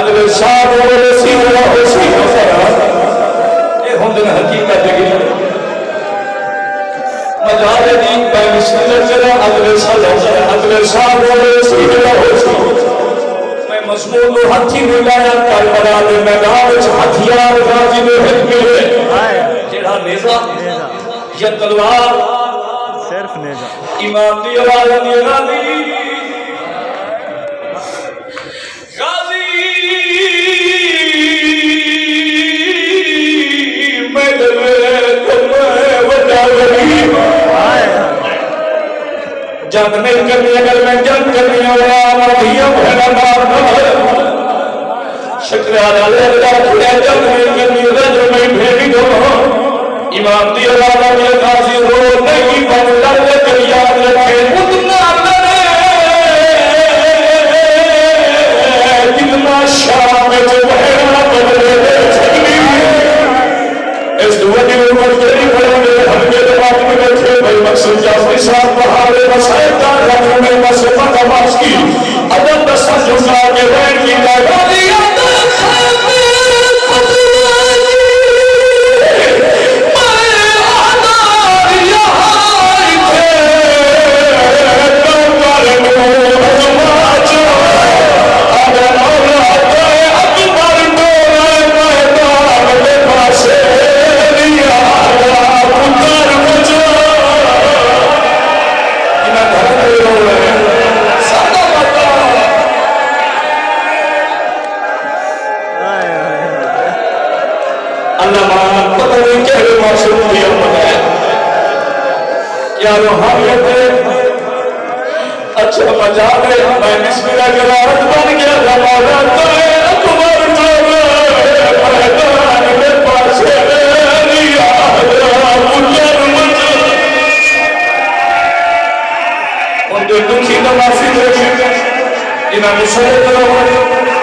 अगले साल ये होंगे हकीकत मजाले दी अगले साल मैं मजमून को हाथी मिलाया करबला के मैदान हथियार गाजी में हिट मिले जेड़ा नेजा या तलवार सिर्फ नेजा इमाम दी आवाज दी गाजी जंग नहीं करनी अगर मैं जंग करनी जंग नहीं करनी मैं भेड़ी दो इमाम दी गाजी रो नहीं बन लड़ याद रखे उतना कितना शाम इस दुआनी उम्र तेरी पढ़ेंगे हम के दिमाग में बैठे भाई मकसद जाफरी साहब बहारे मसाइल का रखने में मसफा तमाश की अदब दस्ता जुजा के बैठ की गाली अच्छा मजाक है मैं बिस्मिल्लाह के राहत बन गया हमारा तो अकबर मैदान में पासे लिया उनके दुखी नवासी इन्होंने सही करो